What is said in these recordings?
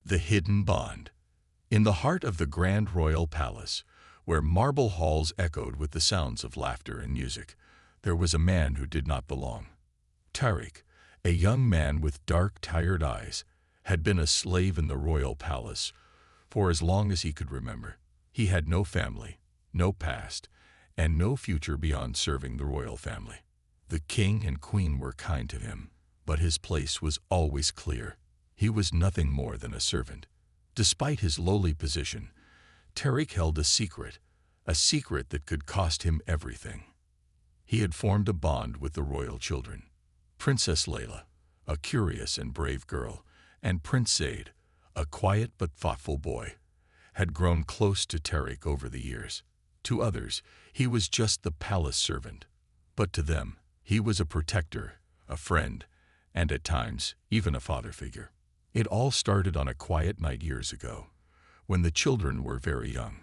The Hidden Bond. In the heart of the grand royal palace, where marble halls echoed with the sounds of laughter and music, there was a man who did not belong. Tariq, a young man with dark, tired eyes, had been a slave in the royal palace for as long as he could remember. He had no family, no past, and no future beyond serving the royal family. The king and queen were kind to him, but his place was always clear. He was nothing more than a servant. Despite his lowly position, Tariq held a secret that could cost him everything. He had formed a bond with the royal children. Princess Layla, a curious and brave girl, and Prince Zaid, a quiet but thoughtful boy, had grown close to Tariq over the years. To others, he was just the palace servant, but to them, he was a protector, a friend, and at times, even a father figure. It all started on a quiet night years ago, when the children were very young.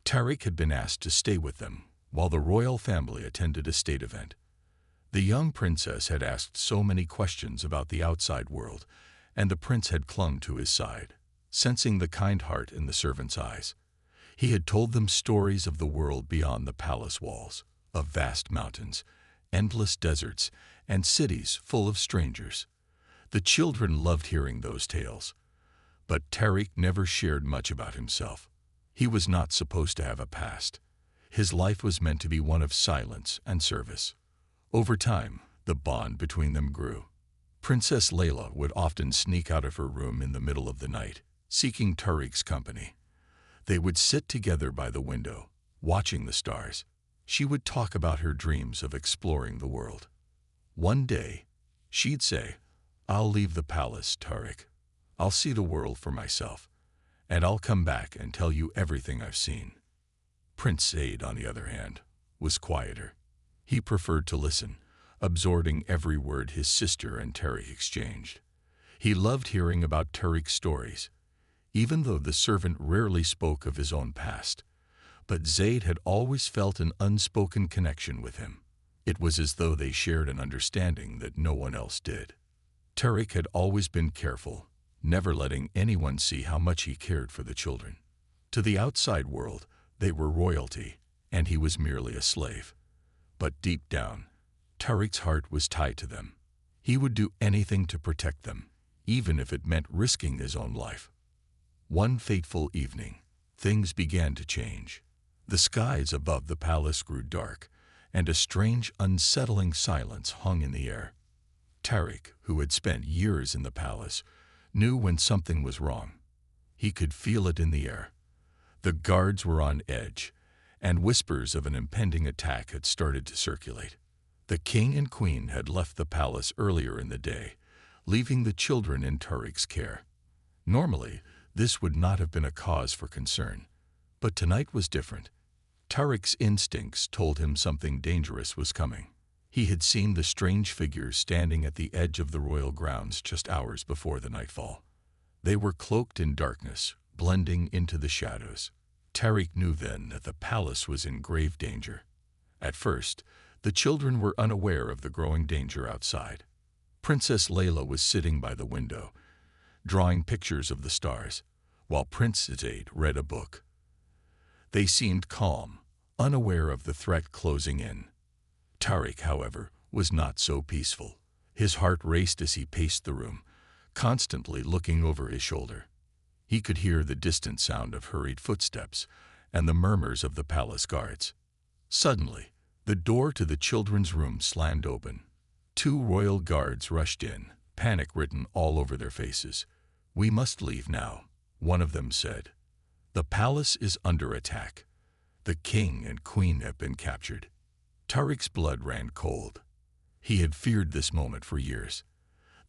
Tariq had been asked to stay with them while the royal family attended a state event. The young princess had asked so many questions about the outside world, and the prince had clung to his side, sensing the kind heart in the servant's eyes. He had told them stories of the world beyond the palace walls, of vast mountains, endless deserts, and cities full of strangers. The children loved hearing those tales, but Tariq never shared much about himself. He was not supposed to have a past. His life was meant to be one of silence and service. Over time, the bond between them grew. Princess Layla would often sneak out of her room in the middle of the night, seeking Tariq's company. They would sit together by the window, watching the stars. She would talk about her dreams of exploring the world. One day, she'd say, "I'll leave the palace, Tariq. I'll see the world for myself, and I'll come back and tell you everything I've seen." Prince Zaid, on the other hand, was quieter. He preferred to listen, absorbing every word his sister and Tariq exchanged. He loved hearing about Tariq's stories, even though the servant rarely spoke of his own past. But Zaid had always felt an unspoken connection with him. It was as though they shared an understanding that no one else did. Tariq had always been careful, never letting anyone see how much he cared for the children. To the outside world, they were royalty, and he was merely a slave. But deep down, Tariq's heart was tied to them. He would do anything to protect them, even if it meant risking his own life. One fateful evening, things began to change. The skies above the palace grew dark, and a strange, unsettling silence hung in the air. Tariq, who had spent years in the palace, knew when something was wrong. He could feel it in the air. The guards were on edge, and whispers of an impending attack had started to circulate. The king and queen had left the palace earlier in the day, leaving the children in Tariq's care. Normally, this would not have been a cause for concern, but tonight was different. Tariq's instincts told him something dangerous was coming. He had seen the strange figures standing at the edge of the royal grounds just hours before the nightfall. They were cloaked in darkness, blending into the shadows. Tariq knew then that the palace was in grave danger. At first, the children were unaware of the growing danger outside. Princess Layla was sitting by the window, drawing pictures of the stars, while Prince Zaid read a book. They seemed calm, unaware of the threat closing in. Tariq, however, was not so peaceful. His heart raced as he paced the room, constantly looking over his shoulder. He could hear the distant sound of hurried footsteps and the murmurs of the palace guards. Suddenly, the door to the children's room slammed open. Two royal guards rushed in, panic written all over their faces. "We must leave now," one of them said. "The palace is under attack. The king and queen have been captured." Tariq's blood ran cold. He had feared this moment for years.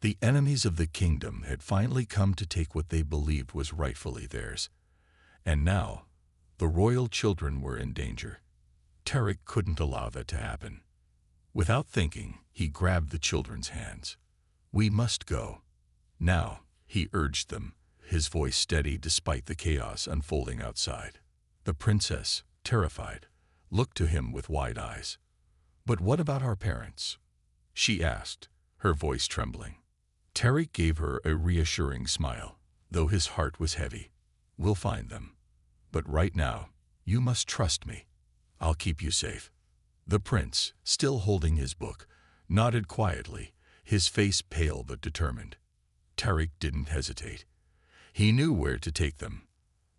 The enemies of the kingdom had finally come to take what they believed was rightfully theirs. And now, the royal children were in danger. Tariq couldn't allow that to happen. Without thinking, he grabbed the children's hands. "We must go. Now," he urged them, his voice steady despite the chaos unfolding outside. The princess, terrified, looked to him with wide eyes. "But what about our parents?" she asked, her voice trembling. Tariq gave her a reassuring smile. though his heart was heavy. "We'll find them. But right now, you must trust me. I'll keep you safe." The prince, still holding his book, nodded quietly, his face pale but determined. Tarik didn't hesitate. He knew where to take them,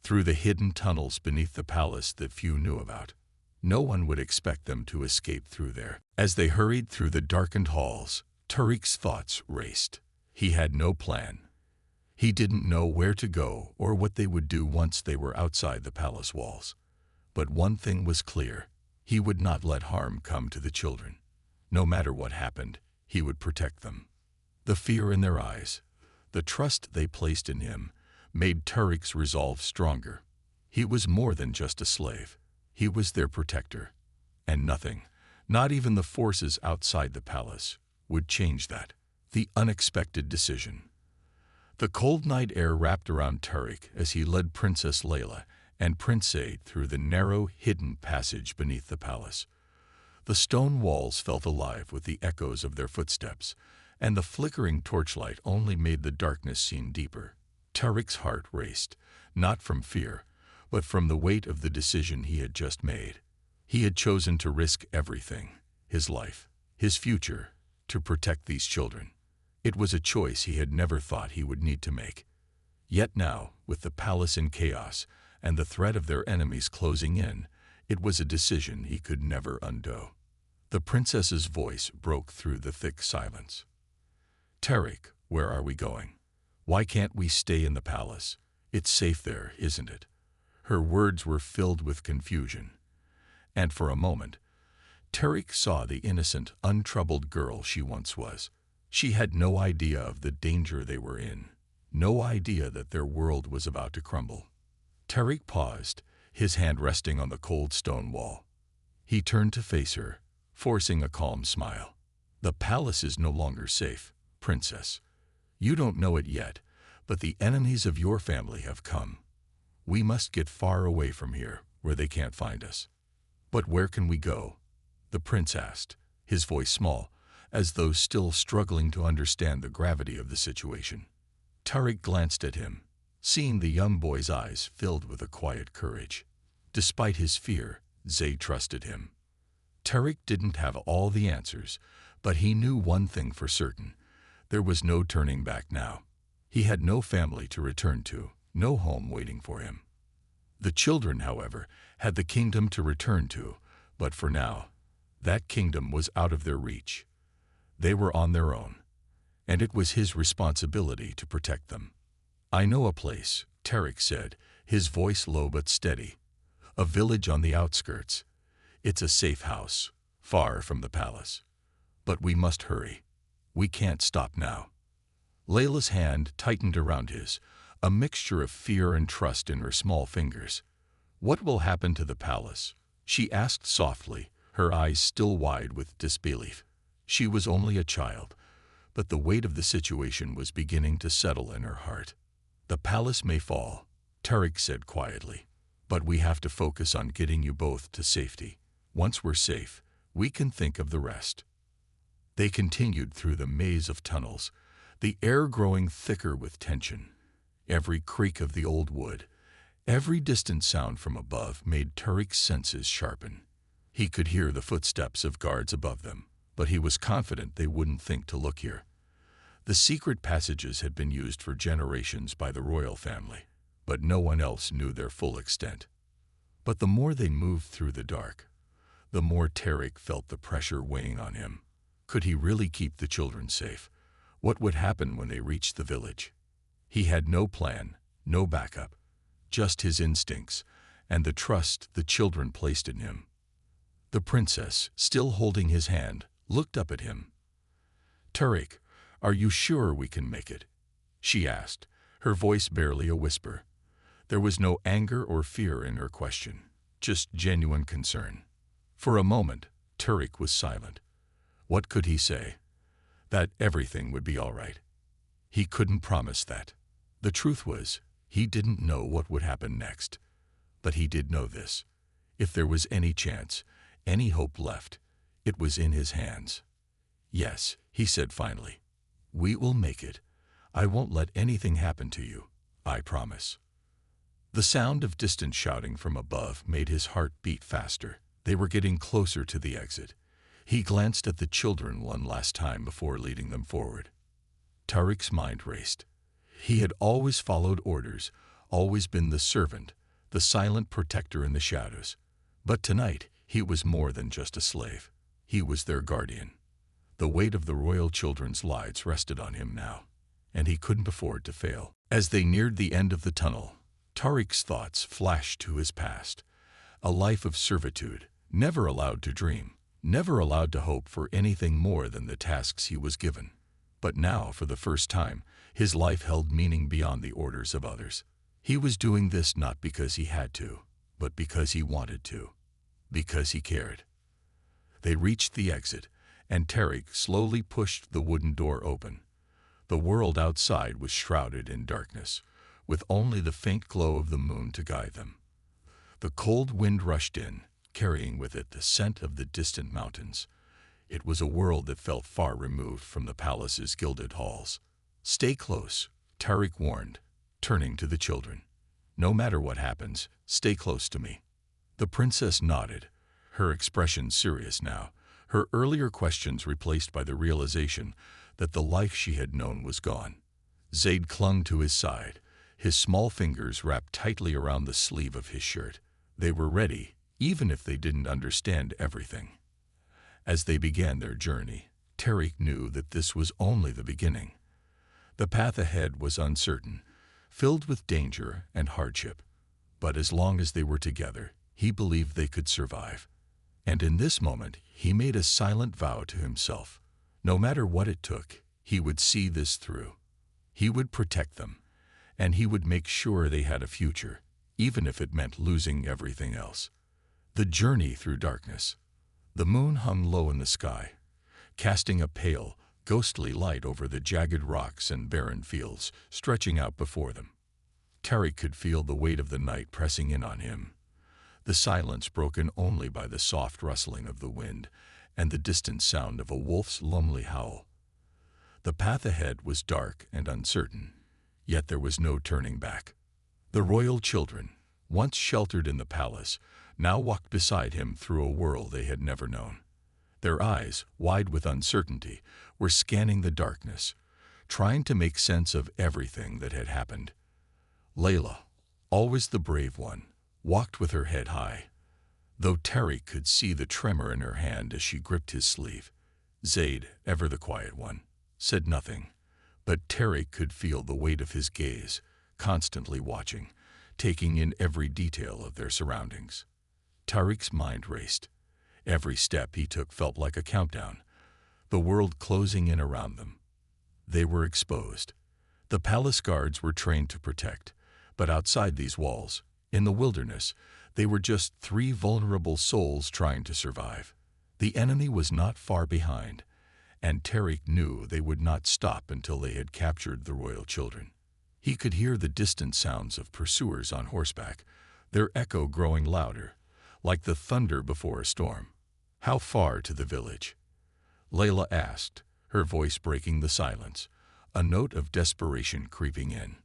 through the hidden tunnels beneath the palace that few knew about. No one would expect them to escape through there. As they hurried through the darkened halls, Tarik's thoughts raced. He had no plan. He didn't know where to go or what they would do once they were outside the palace walls. But one thing was clear. He would not let harm come to the children. No matter what happened, he would protect them. The fear in their eyes, the trust they placed in him, made Tarik's resolve stronger. He was more than just a slave. He was their protector. And nothing, not even the forces outside the palace, would change that. The unexpected decision. The cold night air wrapped around Tarik as he led Princess Layla and Prince Said through the narrow, hidden passage beneath the palace. The stone walls felt alive with the echoes of their footsteps, and the flickering torchlight only made the darkness seem deeper. Tarik's heart raced, not from fear, but from the weight of the decision he had just made. He had chosen to risk everything, his life, his future, to protect these children. It was a choice he had never thought he would need to make. Yet now, with the palace in chaos and the threat of their enemies closing in, it was a decision he could never undo. The princess's voice broke through the thick silence. "Tarik, where are we going? Why can't we stay in the palace? It's safe there, isn't it?" Her words were filled with confusion. And for a moment, Tarik saw the innocent, untroubled girl she once was. She had no idea of the danger they were in, no idea that their world was about to crumble. Tarik paused, his hand resting on the cold stone wall. He turned to face her, forcing a calm smile. "The palace is no longer safe, Princess. You don't know it yet, but the enemies of your family have come. We must get far away from here, where they can't find us." "But where can we go?" the prince asked, his voice small, as though still struggling to understand the gravity of the situation. Tarik glanced at him, seeing the young boy's eyes filled with a quiet courage. Despite his fear, Zay trusted him. Tarik didn't have all the answers, but he knew one thing for certain. There was no turning back now. He had no family to return to, no home waiting for him. The children, however, had the kingdom to return to, but for now, that kingdom was out of their reach. They were on their own, and it was his responsibility to protect them. "I know a place," Tarik said, his voice low but steady. "A village on the outskirts. It's a safe house, far from the palace. But we must hurry. We can't stop now." Layla's hand tightened around his, a mixture of fear and trust in her small fingers. "What will happen to the palace?" she asked softly, her eyes still wide with disbelief. She was only a child, but the weight of the situation was beginning to settle in her heart. "The palace may fall," Tarik said quietly, "but we have to focus on getting you both to safety. Once we're safe, we can think of the rest." They continued through the maze of tunnels, the air growing thicker with tension. Every creak of the old wood, every distant sound from above made Tarik's senses sharpen. He could hear the footsteps of guards above them, but he was confident they wouldn't think to look here. The secret passages had been used for generations by the royal family, but no one else knew their full extent. But the more they moved through the dark, the more Tarik felt the pressure weighing on him. Could he really keep the children safe? What would happen when they reached the village? He had no plan, no backup, just his instincts and the trust the children placed in him. The princess, still holding his hand, looked up at him. "Tarik, are you sure we can make it?" she asked, her voice barely a whisper. There was no anger or fear in her question, just genuine concern. For a moment, Tarik was silent. What could he say? That everything would be all right. He couldn't promise that. The truth was, he didn't know what would happen next. But he did know this. If there was any chance, any hope left, it was in his hands. "Yes," he said finally. "We will make it. I won't let anything happen to you. I promise." The sound of distant shouting from above made his heart beat faster. They were getting closer to the exit. He glanced at the children one last time before leading them forward. Tariq's mind raced. He had always followed orders, always been the servant, the silent protector in the shadows. But tonight, he was more than just a slave. He was their guardian. The weight of the royal children's lives rested on him now, and he couldn't afford to fail. As they neared the end of the tunnel, Tariq's thoughts flashed to his past. A life of servitude, never allowed to dream, never allowed to hope for anything more than the tasks he was given. But now, for the first time, his life held meaning beyond the orders of others. He was doing this not because he had to, but because he wanted to, because he cared. They reached the exit, and Tariq slowly pushed the wooden door open. The world outside was shrouded in darkness, with only the faint glow of the moon to guide them. The cold wind rushed in, carrying with it the scent of the distant mountains. It was a world that felt far removed from the palace's gilded halls. "Stay close," Tariq warned, turning to the children. "No matter what happens, stay close to me." The princess nodded, her expression serious now, her earlier questions replaced by the realization that the life she had known was gone. Zayd clung to his side, his small fingers wrapped tightly around the sleeve of his shirt. They were ready, even if they didn't understand everything. As they began their journey, Tariq knew that this was only the beginning. The path ahead was uncertain, filled with danger and hardship. But as long as they were together, he believed they could survive. And in this moment, he made a silent vow to himself. No matter what it took, he would see this through. He would protect them, and he would make sure they had a future, even if it meant losing everything else. The journey through darkness. The moon hung low in the sky, casting a pale, ghostly light over the jagged rocks and barren fields stretching out before them. Tariq could feel the weight of the night pressing in on him, the silence broken only by the soft rustling of the wind and the distant sound of a wolf's lonely howl. The path ahead was dark and uncertain, yet there was no turning back. The royal children, once sheltered in the palace, now walked beside him through a world they had never known. Their eyes, wide with uncertainty, were scanning the darkness, trying to make sense of everything that had happened. Layla, always the brave one, walked with her head high, though Tariq could see the tremor in her hand as she gripped his sleeve. Zayd, ever the quiet one, said nothing, but Tariq could feel the weight of his gaze, constantly watching, taking in every detail of their surroundings. Tariq's mind raced. Every step he took felt like a countdown, the world closing in around them. They were exposed. The palace guards were trained to protect, but outside these walls, in the wilderness, they were just 3 vulnerable souls trying to survive. The enemy was not far behind, and Tariq knew they would not stop until they had captured the royal children. He could hear the distant sounds of pursuers on horseback, their echo growing louder, like the thunder before a storm. "How far to the village?" Layla asked, her voice breaking the silence, a note of desperation creeping in.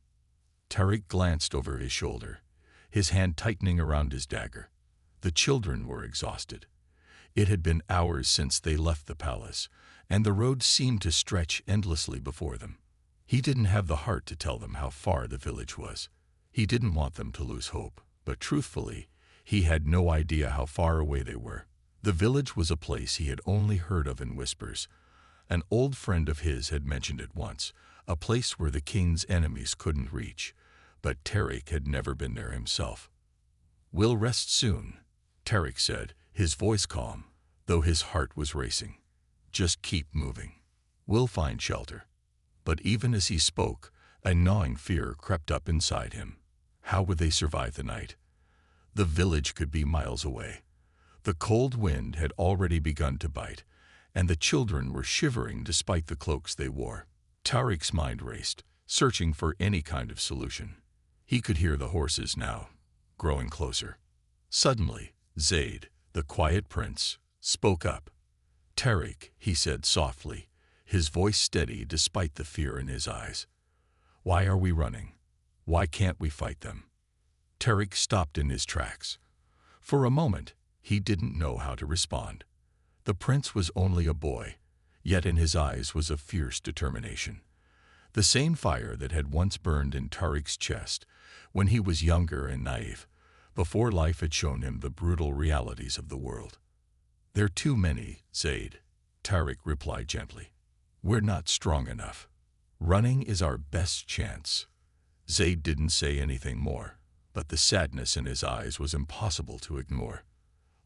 Tariq glanced over his shoulder, his hand tightening around his dagger. The children were exhausted. It had been hours since they left the palace, and the road seemed to stretch endlessly before them. He didn't have the heart to tell them how far the village was. He didn't want them to lose hope, but truthfully, he had no idea how far away they were. The village was a place he had only heard of in whispers. An old friend of his had mentioned it once, a place where the king's enemies couldn't reach, but Tariq had never been there himself. "We'll rest soon," Tariq said, his voice calm, though his heart was racing. "Just keep moving. We'll find shelter." But even as he spoke, a gnawing fear crept up inside him. How would they survive the night? The village could be miles away. The cold wind had already begun to bite, and the children were shivering despite the cloaks they wore. Tariq's mind raced, searching for any kind of solution. He could hear the horses now, growing closer. Suddenly, Zayd, the quiet prince, spoke up. "Tariq," he said softly, his voice steady despite the fear in his eyes. "Why are we running? Why can't we fight them?" Tariq stopped in his tracks. For a moment, he didn't know how to respond. The prince was only a boy, yet in his eyes was a fierce determination. The same fire that had once burned in Tariq's chest when he was younger and naive, before life had shown him the brutal realities of the world. "They're too many, Zaid," Tariq replied gently. "We're not strong enough. Running is our best chance." Zaid didn't say anything more, but the sadness in his eyes was impossible to ignore.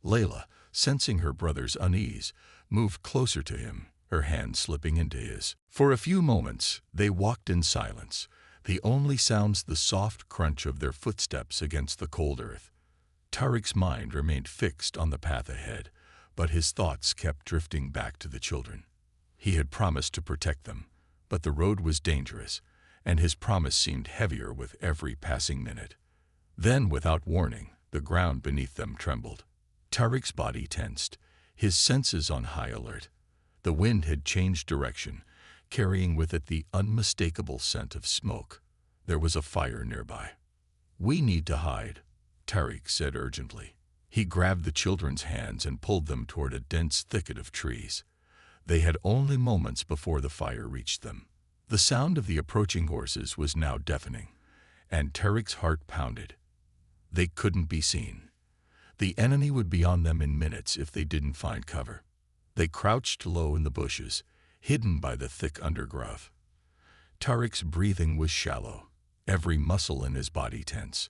Layla, sensing her brother's unease, moved closer to him, her hand slipping into his. For a few moments, they walked in silence, the only sounds the soft crunch of their footsteps against the cold earth. Tariq's mind remained fixed on the path ahead, but his thoughts kept drifting back to the children. He had promised to protect them, but the road was dangerous, and his promise seemed heavier with every passing minute. Then, without warning, the ground beneath them trembled. Tariq's body tensed, his senses on high alert. The wind had changed direction, carrying with it the unmistakable scent of smoke. There was a fire nearby. "We need to hide," Tariq said urgently. He grabbed the children's hands and pulled them toward a dense thicket of trees. They had only moments before the fire reached them. The sound of the approaching horses was now deafening, and Tariq's heart pounded. They couldn't be seen. The enemy would be on them in minutes if they didn't find cover. They crouched low in the bushes, hidden by the thick undergrowth. Tariq's breathing was shallow, every muscle in his body tense.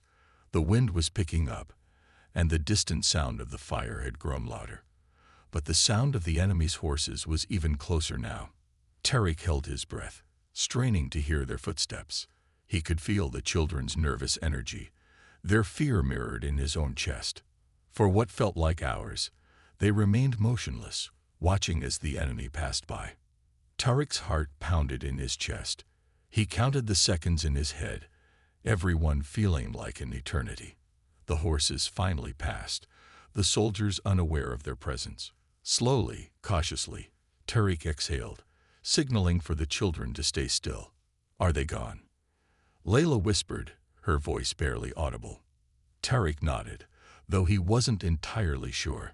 The wind was picking up, and the distant sound of the fire had grown louder. But the sound of the enemy's horses was even closer now. Tariq held his breath, straining to hear their footsteps. He could feel the children's nervous energy, their fear mirrored in his own chest. For what felt like hours, they remained motionless, watching as the enemy passed by. Tariq's heart pounded in his chest. He counted the seconds in his head, every one feeling like an eternity. The horses finally passed, the soldiers unaware of their presence. Slowly, cautiously, Tariq exhaled, signaling for the children to stay still. "Are they gone?" Layla whispered, her voice barely audible. Tariq nodded, though he wasn't entirely sure.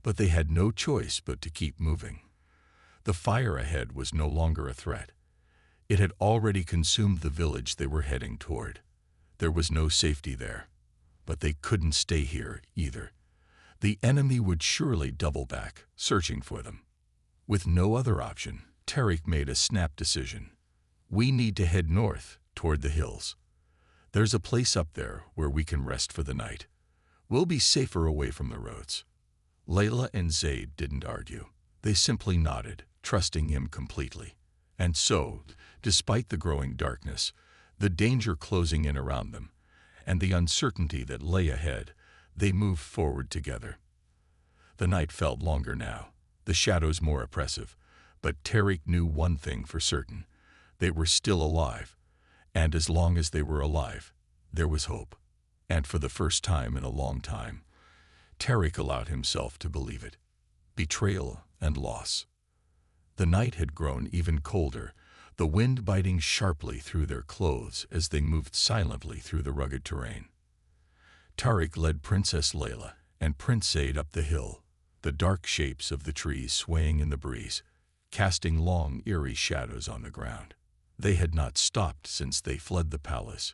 But they had no choice but to keep moving. The fire ahead was no longer a threat. It had already consumed the village they were heading toward. There was no safety there. But they couldn't stay here either. The enemy would surely double back, searching for them. With no other option, Tariq made a snap decision. "We need to head north, toward the hills. There's a place up there where we can rest for the night. We'll be safer away from the roads." Layla and Zaid didn't argue. They simply nodded, trusting him completely. And so, despite the growing darkness, the danger closing in around them, and the uncertainty that lay ahead, they moved forward together. The night felt longer now, the shadows more oppressive, but Tariq knew one thing for certain. They were still alive, and as long as they were alive, there was hope. And for the first time in a long time, Tariq allowed himself to believe it. Betrayal and loss. The night had grown even colder, the wind biting sharply through their clothes as they moved silently through the rugged terrain. Tariq led Princess Layla and Prince Zaid up the hill, the dark shapes of the trees swaying in the breeze, casting long, eerie shadows on the ground. They had not stopped since they fled the palace,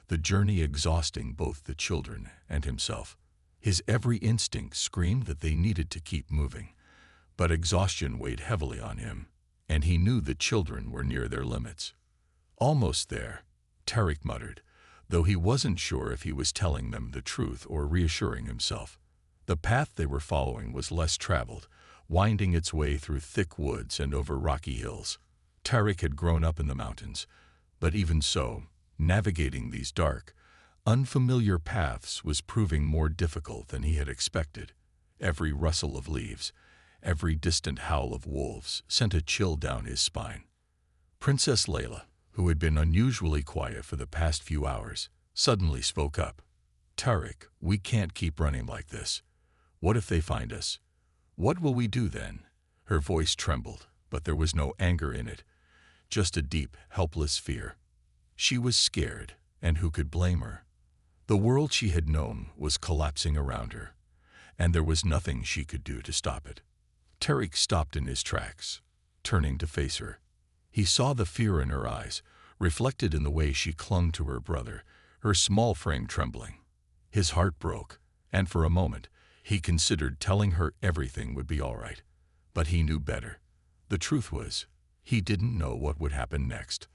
the journey exhausting both the children and himself. His every instinct screamed that they needed to keep moving, but exhaustion weighed heavily on him, and he knew the children were near their limits. "Almost there," Tariq muttered, though he wasn't sure if he was telling them the truth or reassuring himself. The path they were following was less traveled, winding its way through thick woods and over rocky hills. Tariq had grown up in the mountains, but even so, navigating these dark, unfamiliar paths was proving more difficult than he had expected. Every rustle of leaves, every distant howl of wolves sent a chill down his spine. Princess Layla, who had been unusually quiet for the past few hours, suddenly spoke up. "Tariq, we can't keep running like this. What if they find us? What will we do then?" Her voice trembled, but there was no anger in it, just a deep, helpless fear. She was scared, And who could blame her? The world she had known was collapsing around her, and there was nothing she could do to stop it. Tarek stopped in his tracks, turning to face her. He saw the fear in her eyes, reflected in the way she clung to her brother, her small frame trembling. His heart broke, and for a moment, he considered telling her everything would be all right. But he knew better. The truth was, he didn't know what would happen next.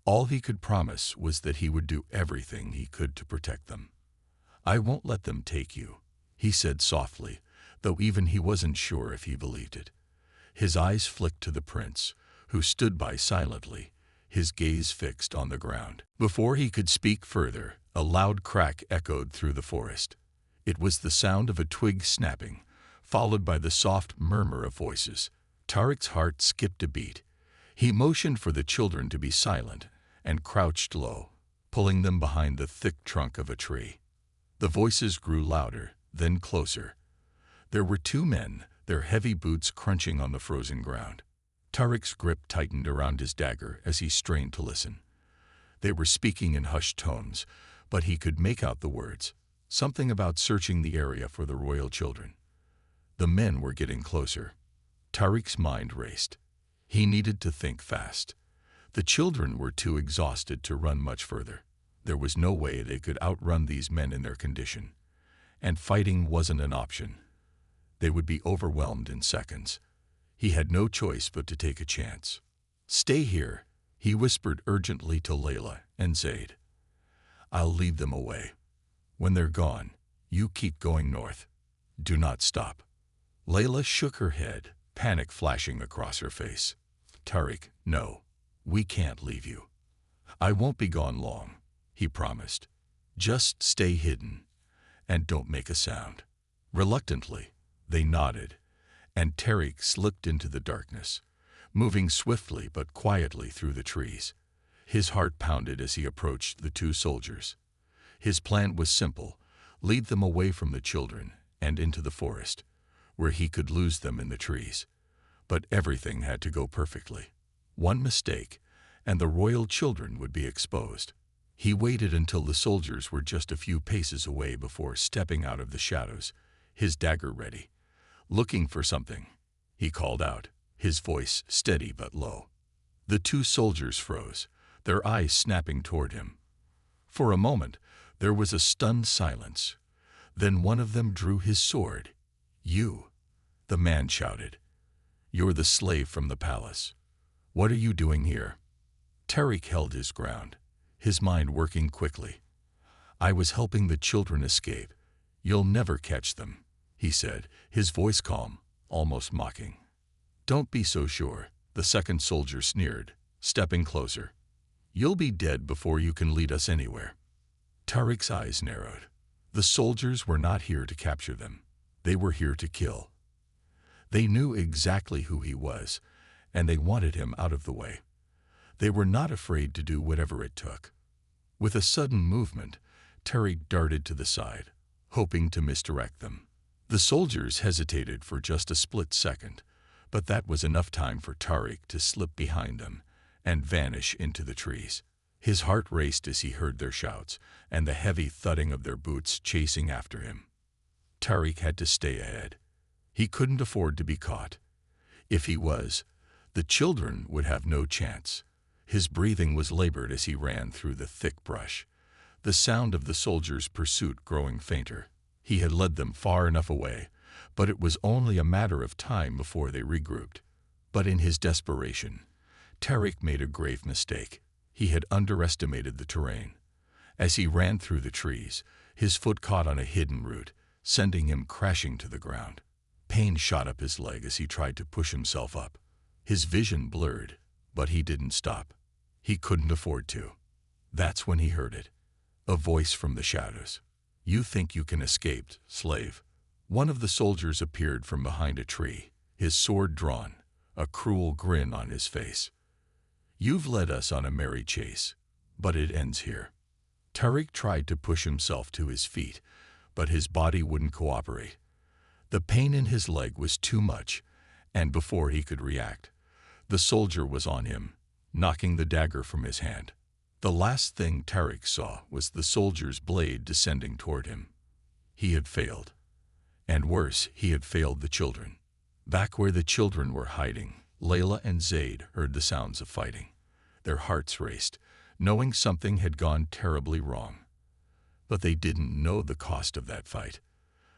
All he could promise was that he would do everything he could to protect them. "I won't let them take you," he said softly, though even he wasn't sure if he believed it. His eyes flicked to the prince, who stood by silently, his gaze fixed on the ground. Before he could speak further, a loud crack echoed through the forest. It was the sound of a twig snapping, followed by the soft murmur of voices. Tarek's heart skipped a beat. He motioned for the children to be silent and crouched low, pulling them behind the thick trunk of a tree. The voices grew louder, then closer. There were two men, their heavy boots crunching on the frozen ground. Tarek's grip tightened around his dagger as he strained to listen. They were speaking in hushed tones, but he could make out the words, something about searching the area for the royal children. The men were getting closer. Tarek's mind raced. He needed to think fast. The children were too exhausted to run much further. There was no way they could outrun these men in their condition. And fighting wasn't an option. They would be overwhelmed in seconds. He had no choice but to take a chance. "Stay here," he whispered urgently to Layla and Zaid. "I'll lead them away. When they're gone, you keep going north. Do not stop." Layla shook her head, panic flashing across her face. "Tarek, no. We can't leave you." "I won't be gone long," he promised. "Just stay hidden, and don't make a sound." Reluctantly, they nodded, and Tarek slipped into the darkness, moving swiftly but quietly through the trees. His heart pounded as he approached the two soldiers. His plan was simple: lead them away from the children and into the forest, where he could lose them in the trees. But everything had to go perfectly. One mistake, and the royal children would be exposed. He waited until the soldiers were just a few paces away before stepping out of the shadows, his dagger ready. "Looking for something," he called out, his voice steady but low. The two soldiers froze, their eyes snapping toward him. For a moment, there was a stunned silence. Then one of them drew his sword. "You," the man shouted. "You're the slave from the palace. What are you doing here?" Tarek held his ground, his mind working quickly. "I was helping the children escape. You'll never catch them," he said, his voice calm, almost mocking. "Don't be so sure," the second soldier sneered, stepping closer. "You'll be dead before you can lead us anywhere." Tarek's eyes narrowed. The soldiers were not here to capture them. They were here to kill. They knew exactly who he was, and they wanted him out of the way. They were not afraid to do whatever it took. With a sudden movement, Tarek darted to the side, hoping to misdirect them. The soldiers hesitated for just a split second, but that was enough time for Tarek to slip behind them and vanish into the trees. His heart raced as he heard their shouts and the heavy thudding of their boots chasing after him. Tarek had to stay ahead. He couldn't afford to be caught. If he was, the children would have no chance. His breathing was labored as he ran through the thick brush, the sound of the soldiers' pursuit growing fainter. He had led them far enough away, but it was only a matter of time before they regrouped. But in his desperation, Tarek made a grave mistake. He had underestimated the terrain. As he ran through the trees, his foot caught on a hidden root, sending him crashing to the ground. Pain shot up his leg as he tried to push himself up. His vision blurred, but he didn't stop. He couldn't afford to. That's when he heard it. A voice from the shadows. "You think you can escape, slave?" One of the soldiers appeared from behind a tree, his sword drawn, a cruel grin on his face. "You've led us on a merry chase, but it ends here." Tarek tried to push himself to his feet, but his body wouldn't cooperate. The pain in his leg was too much, and before he could react, the soldier was on him, knocking the dagger from his hand. The last thing Tariq saw was the soldier's blade descending toward him. He had failed. And worse, he had failed the children. Back where the children were hiding, Layla and Zaid heard the sounds of fighting. Their hearts raced, knowing something had gone terribly wrong. But they didn't know the cost of that fight.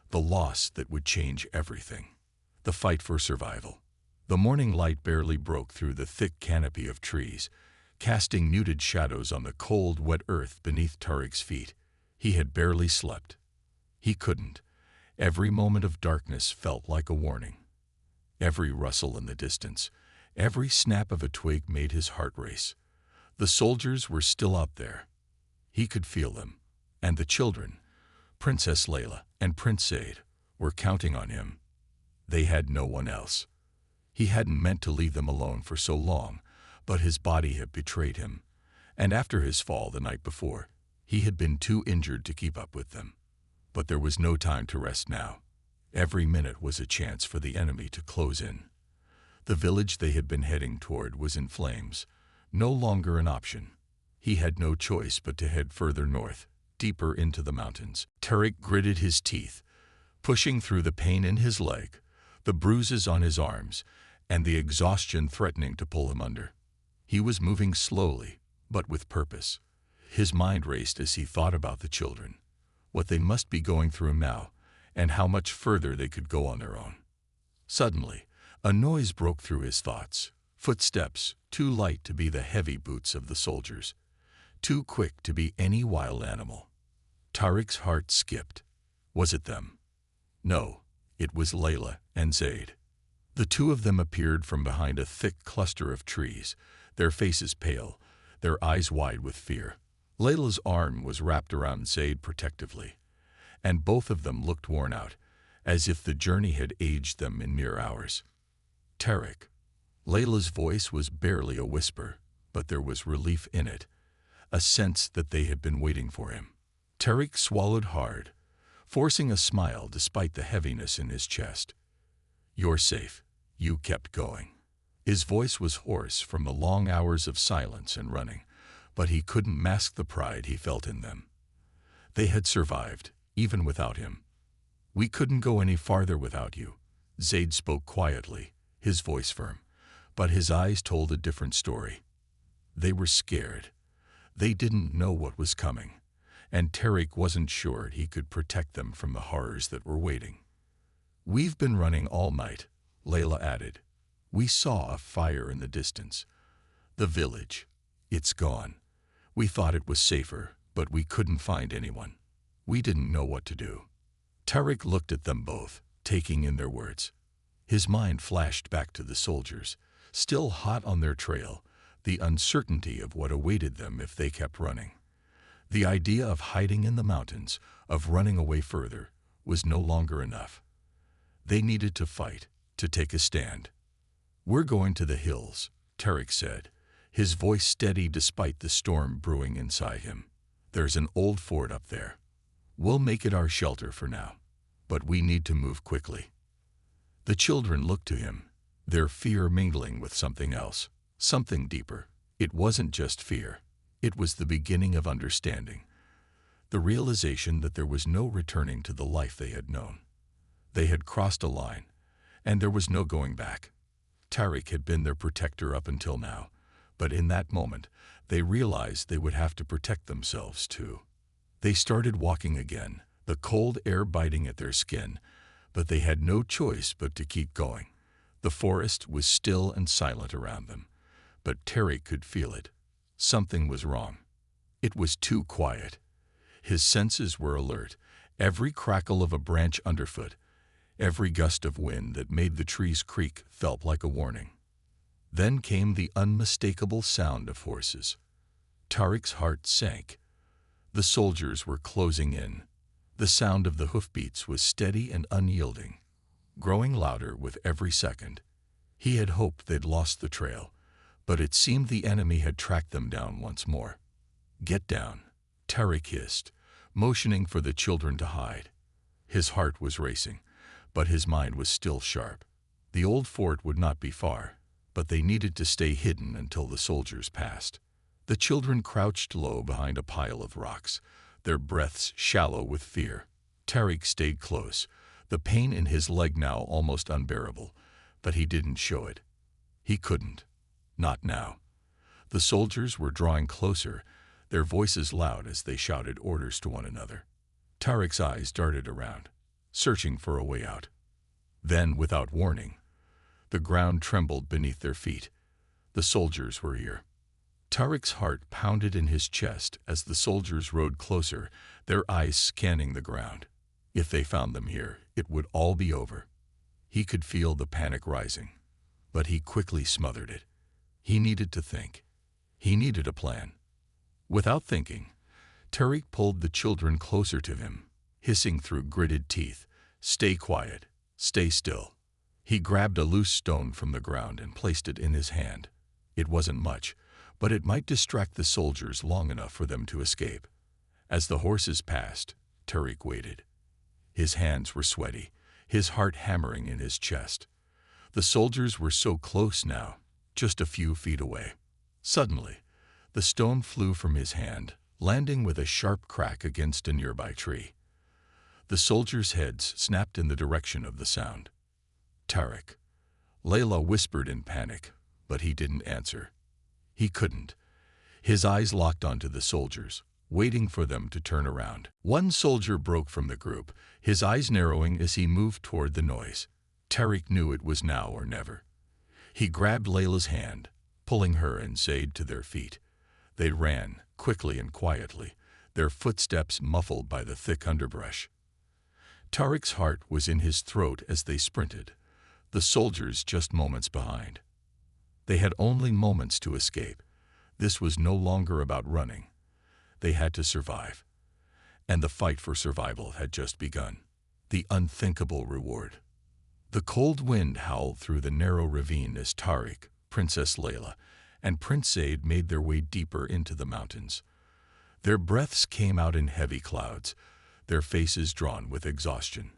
The loss that would change everything. The fight for survival. The morning light barely broke through the thick canopy of trees, casting muted shadows on the cold, wet earth beneath Tariq's feet. He had barely slept. He couldn't. Every moment of darkness felt like a warning. Every rustle in the distance, every snap of a twig made his heart race. The soldiers were still up there. He could feel them. And the children, Princess Layla and Prince Zaid, were counting on him. They had no one else. He hadn't meant to leave them alone for so long, but his body had betrayed him. And after his fall the night before, he had been too injured to keep up with them. But there was no time to rest now. Every minute was a chance for the enemy to close in. The village they had been heading toward was in flames, no longer an option. He had no choice but to head further north, deeper into the mountains. Tariq gritted his teeth, pushing through the pain in his leg, the bruises on his arms, and the exhaustion threatening to pull him under. He was moving slowly, but with purpose. His mind raced as he thought about the children, what they must be going through now, and how much further they could go on their own. Suddenly, a noise broke through his thoughts. Footsteps, too light to be the heavy boots of the soldiers, too quick to be any wild animal. Tariq's heart skipped. Was it them? No, it was Layla and Zaid. The two of them appeared from behind a thick cluster of trees, their faces pale, their eyes wide with fear. Layla's arm was wrapped around Zaid protectively, and both of them looked worn out, as if the journey had aged them in mere hours. Tariq. Layla's voice was barely a whisper, but there was relief in it, a sense that they had been waiting for him. Tariq swallowed hard, forcing a smile despite the heaviness in his chest. "You're safe," you kept going. His voice was hoarse from the long hours of silence and running, but he couldn't mask the pride he felt in them. They had survived, even without him. "We couldn't go any farther without you," Zaid spoke quietly, his voice firm, but his eyes told a different story. They were scared. They didn't know what was coming, and Tariq wasn't sure he could protect them from the horrors that were waiting. "We've been running all night," Layla added. "We saw a fire in the distance. The village. It's gone. We thought it was safer, but we couldn't find anyone. We didn't know what to do." Tariq looked at them both, taking in their words. His mind flashed back to the soldiers, still hot on their trail, the uncertainty of what awaited them if they kept running. The idea of hiding in the mountains, of running away further, was no longer enough. They needed to fight, to take a stand. "We're going to the hills," Tariq said, his voice steady despite the storm brewing inside him. "There's an old fort up there. We'll make it our shelter for now, but we need to move quickly." The children looked to him, their fear mingling with something else, something deeper. It wasn't just fear. It was the beginning of understanding, the realization that there was no returning to the life they had known. They had crossed a line, and there was no going back. Tariq had been their protector up until now, but in that moment, they realized they would have to protect themselves too. They started walking again, the cold air biting at their skin, but they had no choice but to keep going. The forest was still and silent around them, but Tariq could feel it. Something was wrong. It was too quiet. His senses were alert, every crackle of a branch underfoot, every gust of wind that made the trees creak felt like a warning. Then came the unmistakable sound of horses. Tariq's heart sank. The soldiers were closing in. The sound of the hoofbeats was steady and unyielding, growing louder with every second. He had hoped they'd lost the trail, but it seemed the enemy had tracked them down once more. "Get down," Tariq hissed, motioning for the children to hide. His heart was racing, but his mind was still sharp. The old fort would not be far, but they needed to stay hidden until the soldiers passed. The children crouched low behind a pile of rocks, their breaths shallow with fear. Tariq stayed close, the pain in his leg now almost unbearable, but he didn't show it. He couldn't. Not now. The soldiers were drawing closer, their voices loud as they shouted orders to one another. Tariq's eyes darted around, searching for a way out. Then, without warning, the ground trembled beneath their feet. The soldiers were here. Tariq's heart pounded in his chest as the soldiers rode closer, their eyes scanning the ground. If they found them here, it would all be over. He could feel the panic rising, but he quickly smothered it. He needed to think. He needed a plan. Without thinking, Tariq pulled the children closer to him, hissing through gritted teeth, "Stay quiet, stay still." He grabbed a loose stone from the ground and placed it in his hand. It wasn't much, but it might distract the soldiers long enough for them to escape. As the horses passed, Tariq waited. His hands were sweaty, his heart hammering in his chest. The soldiers were so close now, just a few feet away. Suddenly, the stone flew from his hand, landing with a sharp crack against a nearby tree. The soldiers' heads snapped in the direction of the sound. "Tariq." Layla whispered in panic, but he didn't answer. He couldn't. His eyes locked onto the soldiers, waiting for them to turn around. One soldier broke from the group, his eyes narrowing as he moved toward the noise. Tariq knew it was now or never. He grabbed Layla's hand, pulling her and Zayd to their feet. They ran, quickly and quietly, their footsteps muffled by the thick underbrush. Tariq's heart was in his throat as they sprinted, the soldiers just moments behind. They had only moments to escape. This was no longer about running. They had to survive. And the fight for survival had just begun. The unthinkable reward. The cold wind howled through the narrow ravine as Tariq, Princess Layla, and Prince Zayd made their way deeper into the mountains. Their breaths came out in heavy clouds, their faces drawn with exhaustion.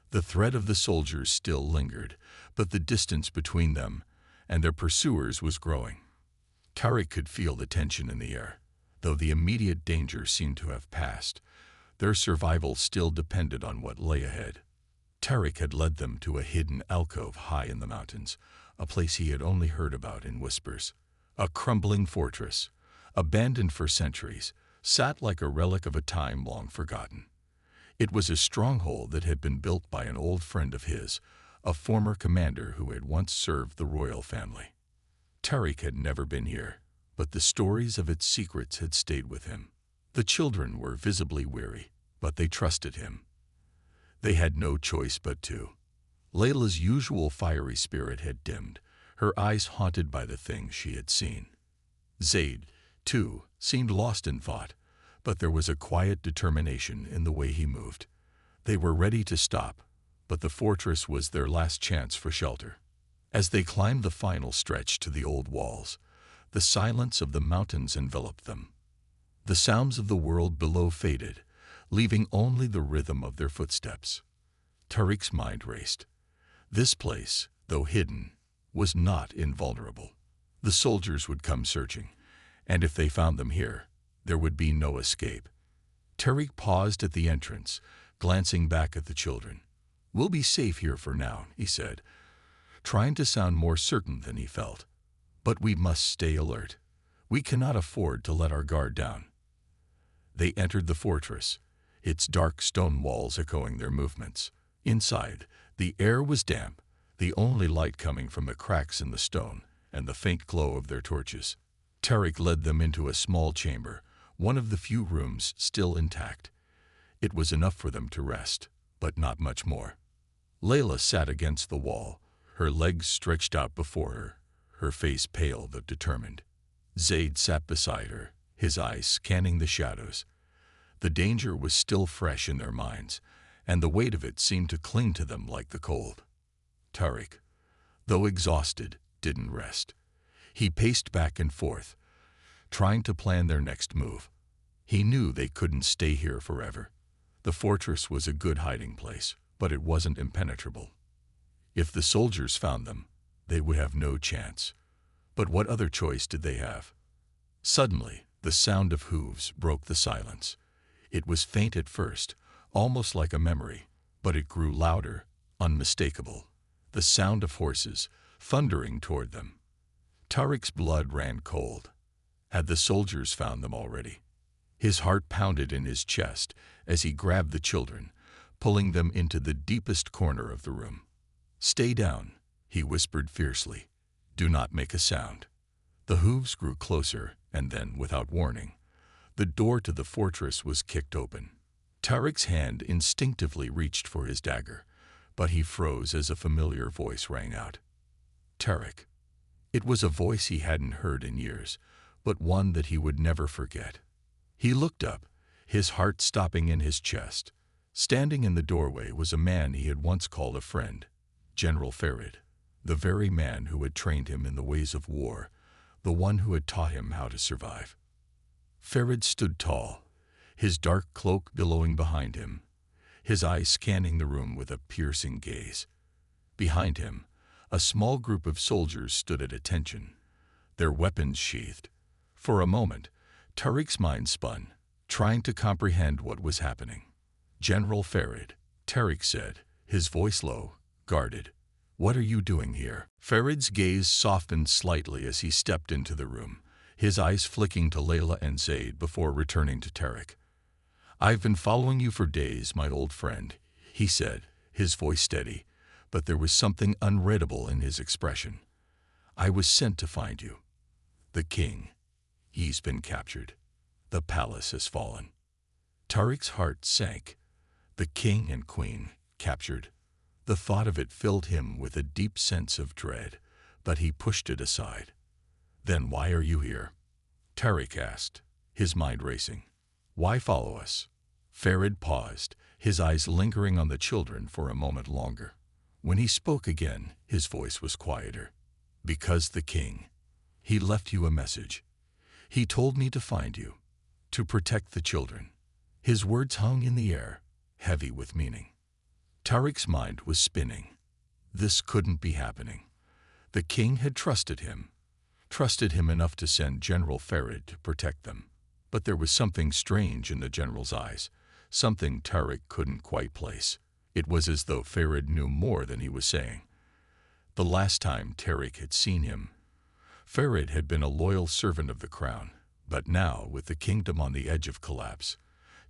The threat of the soldiers still lingered, but the distance between them and their pursuers was growing. Tariq could feel the tension in the air. Though the immediate danger seemed to have passed, their survival still depended on what lay ahead. Tariq had led them to a hidden alcove high in the mountains, a place he had only heard about in whispers. A crumbling fortress, abandoned for centuries, sat like a relic of a time long forgotten. It was a stronghold that had been built by an old friend of his, a former commander who had once served the royal family. Tariq had never been here, but the stories of its secrets had stayed with him. The children were visibly weary, but they trusted him. They had no choice but to. Layla's usual fiery spirit had dimmed, her eyes haunted by the things she had seen. Zayd, too, seemed lost in thought, but there was a quiet determination in the way he moved. They were ready to stop, but the fortress was their last chance for shelter. As they climbed the final stretch to the old walls, the silence of the mountains enveloped them. The sounds of the world below faded, leaving only the rhythm of their footsteps. Tariq's mind raced. This place, though hidden, was not invulnerable. The soldiers would come searching, and if they found them here, there would be no escape. Tariq paused at the entrance, glancing back at the children. "We'll be safe here for now," he said, trying to sound more certain than he felt. "But we must stay alert. We cannot afford to let our guard down." They entered the fortress, its dark stone walls echoing their movements. Inside, the air was damp, the only light coming from the cracks in the stone and the faint glow of their torches. Tariq led them into a small chamber, one of the few rooms still intact. It was enough for them to rest, but not much more. Layla sat against the wall, her legs stretched out before her, her face pale but determined. Zayd sat beside her, his eyes scanning the shadows. The danger was still fresh in their minds, and the weight of it seemed to cling to them like the cold. Tariq, though exhausted, didn't rest. He paced back and forth, trying to plan their next move. He knew they couldn't stay here forever. The fortress was a good hiding place, but it wasn't impenetrable. If the soldiers found them, they would have no chance. But what other choice did they have? Suddenly, the sound of hooves broke the silence. It was faint at first, almost like a memory, but it grew louder, unmistakable. The sound of horses, thundering toward them. Tariq's blood ran cold. Had the soldiers found them already? His heart pounded in his chest as he grabbed the children, pulling them into the deepest corner of the room. "Stay down," he whispered fiercely. "Do not make a sound." The hooves grew closer, and then, without warning, the door to the fortress was kicked open. Tariq's hand instinctively reached for his dagger, but he froze as a familiar voice rang out. Tariq. It was a voice he hadn't heard in years, but one that he would never forget. He looked up, his heart stopping in his chest. Standing in the doorway was a man he had once called a friend, General Farid, the very man who had trained him in the ways of war, the one who had taught him how to survive. Farid stood tall, his dark cloak billowing behind him, his eyes scanning the room with a piercing gaze. Behind him, a small group of soldiers stood at attention, their weapons sheathed. For a moment, Tariq's mind spun, trying to comprehend what was happening. "General Farid," Tariq said, his voice low, guarded. "What are you doing here?" Farid's gaze softened slightly as he stepped into the room, his eyes flicking to Layla and Zaid before returning to Tariq. "I've been following you for days, my old friend," he said, his voice steady, but there was something unreadable in his expression. "I was sent to find you. The king, he's been captured. The palace has fallen." Tariq's heart sank. The king and queen, captured. The thought of it filled him with a deep sense of dread, but he pushed it aside. "Then why are you here?" Tariq asked, his mind racing. "Why follow us?" Farid paused, his eyes lingering on the children for a moment longer. When he spoke again, his voice was quieter. "Because the king, he left you a message. He told me to find you, to protect the children." His words hung in the air, heavy with meaning. Tariq's mind was spinning. This couldn't be happening. The king had trusted him enough to send General Farid to protect them. But there was something strange in the general's eyes, something Tariq couldn't quite place. It was as though Farid knew more than he was saying. The last time Tariq had seen him, Farid had been a loyal servant of the crown, but now, with the kingdom on the edge of collapse,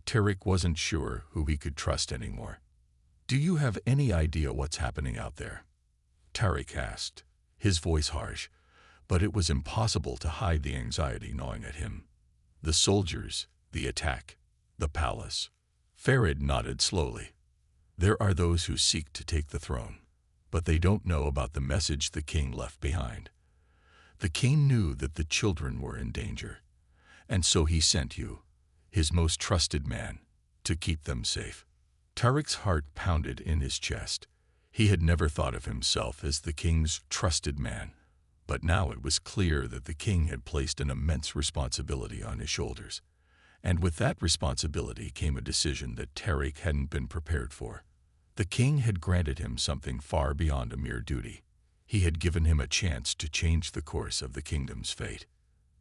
Tariq wasn't sure who he could trust anymore. "Do you have any idea what's happening out there?" Tariq asked, his voice harsh, but it was impossible to hide the anxiety gnawing at him. "The soldiers, the attack, the palace." Farid nodded slowly. "There are those who seek to take the throne, but they don't know about the message the king left behind. The king knew that the children were in danger, and so he sent you, his most trusted man, to keep them safe." Tariq's heart pounded in his chest. He had never thought of himself as the king's trusted man, but now it was clear that the king had placed an immense responsibility on his shoulders. And with that responsibility came a decision that Tariq hadn't been prepared for. The king had granted him something far beyond a mere duty. He had given him a chance to change the course of the kingdom's fate.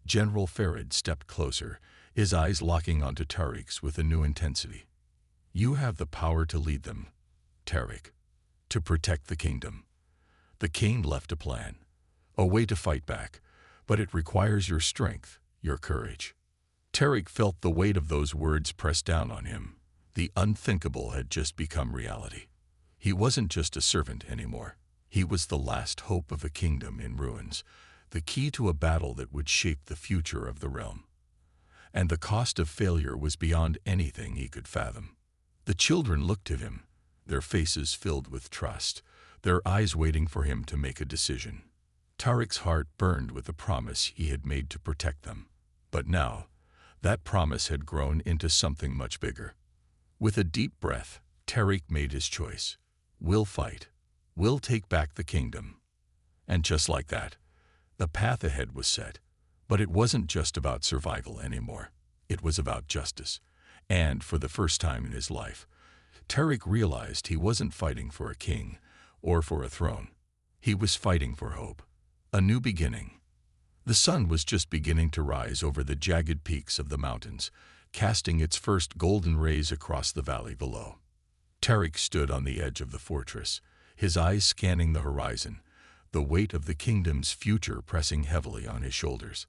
General Farid stepped closer, his eyes locking onto Tariq's with a new intensity. "You have the power to lead them, Tariq, to protect the kingdom. The king left a plan, a way to fight back, but it requires your strength, your courage." Tariq felt the weight of those words press down on him. The unthinkable had just become reality. He wasn't just a servant anymore. He was the last hope of a kingdom in ruins, the key to a battle that would shape the future of the realm. And the cost of failure was beyond anything he could fathom. The children looked to him, their faces filled with trust, their eyes waiting for him to make a decision. Tariq's heart burned with the promise he had made to protect them. But now, that promise had grown into something much bigger. With a deep breath, Tariq made his choice. "We'll fight. We'll take back the kingdom." And just like that, the path ahead was set. But it wasn't just about survival anymore. It was about justice. And for the first time in his life, Tariq realized he wasn't fighting for a king or for a throne. He was fighting for hope, a new beginning, The sun was just beginning to rise over the jagged peaks of the mountains, casting its first golden rays across the valley below. Tarik stood on the edge of the fortress, his eyes scanning the horizon, the weight of the kingdom's future pressing heavily on his shoulders.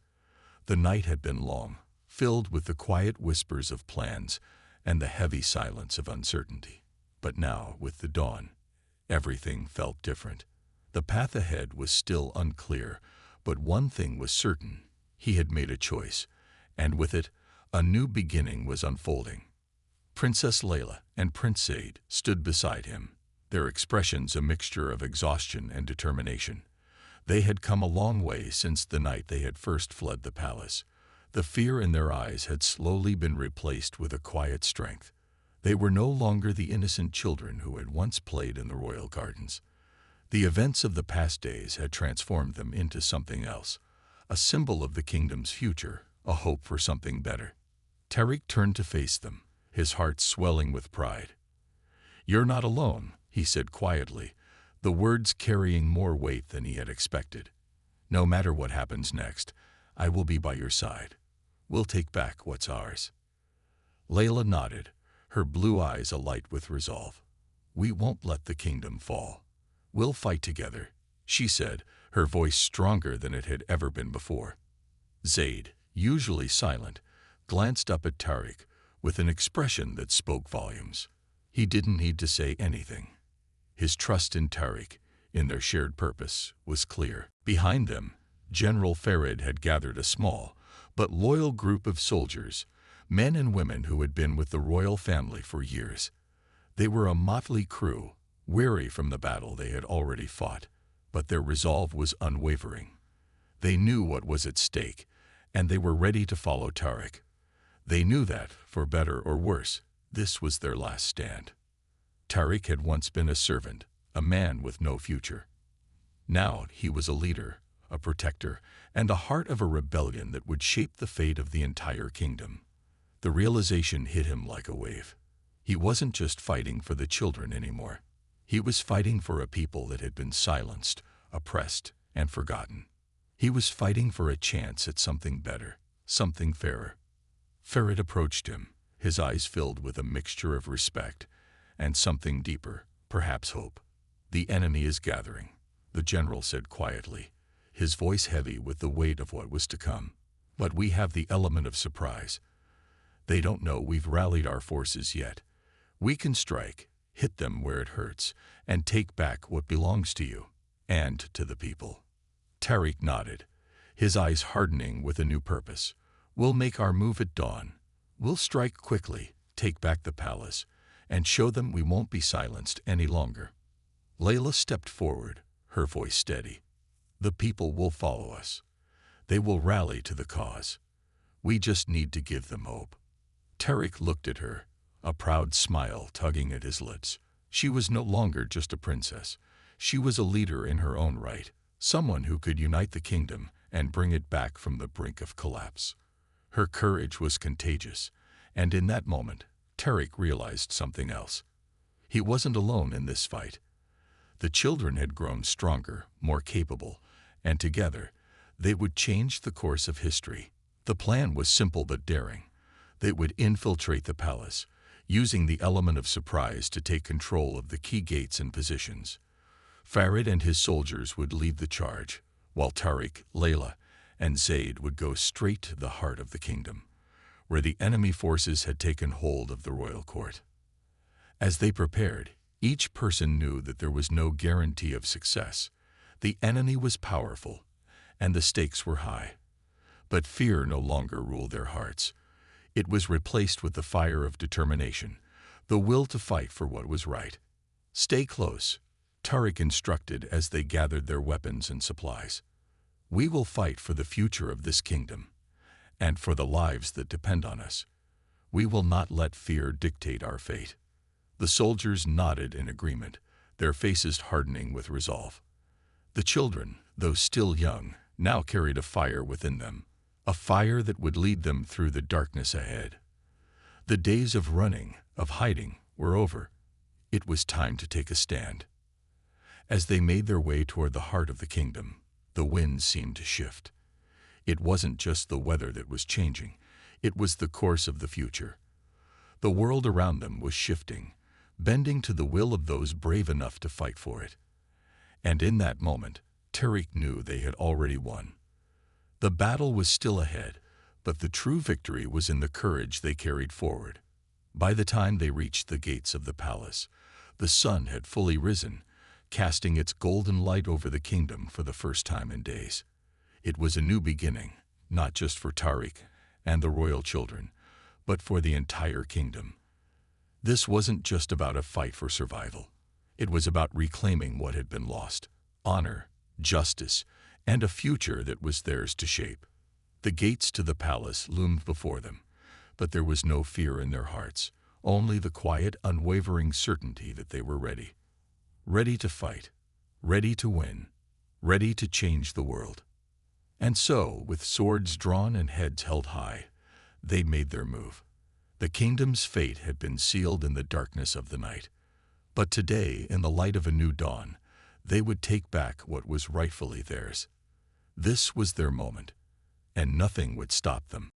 The night had been long, filled with the quiet whispers of plans and the heavy silence of uncertainty. But now, with the dawn, everything felt different. The path ahead was still unclear, but one thing was certain: he had made a choice, and with it, a new beginning was unfolding. Princess Layla and Prince Zaid stood beside him, their expressions a mixture of exhaustion and determination. They had come a long way since the night they had first fled the palace. The fear in their eyes had slowly been replaced with a quiet strength. They were no longer the innocent children who had once played in the royal gardens. The events of the past days had transformed them into something else, a symbol of the kingdom's future, a hope for something better. Tarik turned to face them, his heart swelling with pride. "You're not alone," he said quietly, the words carrying more weight than he had expected. "No matter what happens next, I will be by your side. We'll take back what's ours." Layla nodded, her blue eyes alight with resolve. "We won't let the kingdom fall. We'll fight together," she said, her voice stronger than it had ever been before. Zaid, usually silent, glanced up at Tarik with an expression that spoke volumes. He didn't need to say anything. His trust in Tarik, in their shared purpose, was clear. Behind them, General Farid had gathered a small but loyal group of soldiers, men and women who had been with the royal family for years. They were a motley crew, weary from the battle they had already fought, but their resolve was unwavering. They knew what was at stake, and they were ready to follow Tarik. They knew that, for better or worse, this was their last stand. Tarik had once been a servant, a man with no future. Now he was a leader, a protector, and the heart of a rebellion that would shape the fate of the entire kingdom. The realization hit him like a wave. He wasn't just fighting for the children anymore. He was fighting for a people that had been silenced, oppressed, and forgotten. He was fighting for a chance at something better, something fairer. Farid approached him, his eyes filled with a mixture of respect and something deeper, perhaps hope. "The enemy is gathering," the general said quietly, his voice heavy with the weight of what was to come. "But we have the element of surprise. They don't know we've rallied our forces yet. We can strike, hit them where it hurts, and take back what belongs to you and to the people." Tarik nodded, his eyes hardening with a new purpose. "We'll make our move at dawn. We'll strike quickly, take back the palace, and show them we won't be silenced any longer." Layla stepped forward, her voice steady. "The people will follow us. They will rally to the cause. We just need to give them hope." Tarik looked at her, a proud smile tugging at his lips. She was no longer just a princess. She was a leader in her own right, someone who could unite the kingdom and bring it back from the brink of collapse. Her courage was contagious, and in that moment, Tarik realized something else. He wasn't alone in this fight. The children had grown stronger, more capable, and together, they would change the course of history. The plan was simple but daring. They would infiltrate the palace, using the element of surprise to take control of the key gates and positions. Farid and his soldiers would lead the charge, while Tarik, Layla, and Zaid would go straight to the heart of the kingdom, where the enemy forces had taken hold of the royal court. As they prepared, each person knew that there was no guarantee of success. The enemy was powerful, and the stakes were high. But fear no longer ruled their hearts. It was replaced with the fire of determination, the will to fight for what was right. "Stay close," Tarik instructed as they gathered their weapons and supplies. "We will fight for the future of this kingdom, and for the lives that depend on us. We will not let fear dictate our fate." The soldiers nodded in agreement, their faces hardening with resolve. The children, though still young, now carried a fire within them, a fire that would lead them through the darkness ahead. The days of running, of hiding, were over. It was time to take a stand. As they made their way toward the heart of the kingdom, the wind seemed to shift. It wasn't just the weather that was changing, it was the course of the future. The world around them was shifting, bending to the will of those brave enough to fight for it. And in that moment, Tariq knew they had already won. The battle was still ahead, but the true victory was in the courage they carried forward. By the time they reached the gates of the palace, the sun had fully risen, casting its golden light over the kingdom for the first time in days. It was a new beginning, not just for Tariq and the royal children, but for the entire kingdom. This wasn't just about a fight for survival. It was about reclaiming what had been lost: honor, justice, and a future that was theirs to shape. The gates to the palace loomed before them, but there was no fear in their hearts, only the quiet, unwavering certainty that they were ready. Ready to fight, ready to win, ready to change the world. And so, with swords drawn and heads held high, they made their move. The kingdom's fate had been sealed in the darkness of the night. But today, in the light of a new dawn, they would take back what was rightfully theirs. This was their moment, and nothing would stop them.